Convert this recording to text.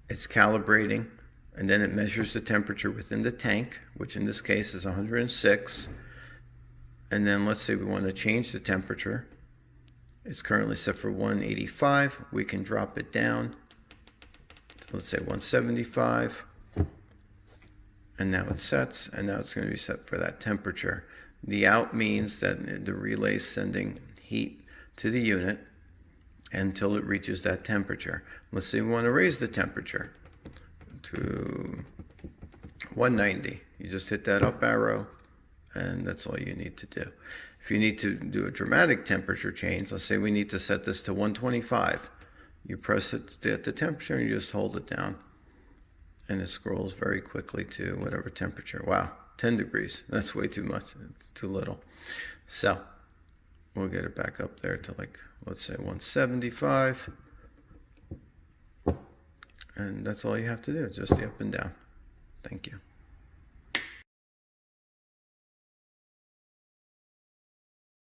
it's calibrating, and then it measures the temperature within the tank, which in this case is 106. And then let's say we want to change the temperature. It's currently set for 185. We can drop it down. Let's say 175. And now it sets, and now it's going to be set for that temperature. The out means that the relay is sending heat to the unit until it reaches that temperature. Let's say we want to raise the temperature to 190. You just hit that up arrow, and that's all you need to do. If you need to do a dramatic temperature change, let's say we need to set this to 125. You press it at the temperature and you just hold it down, and it scrolls very quickly to whatever temperature. Wow, 10 degrees. That's way too much, too little. So we'll get it back up there to, like, let's say 175. And that's all you have to do, just the up and down. Thank you.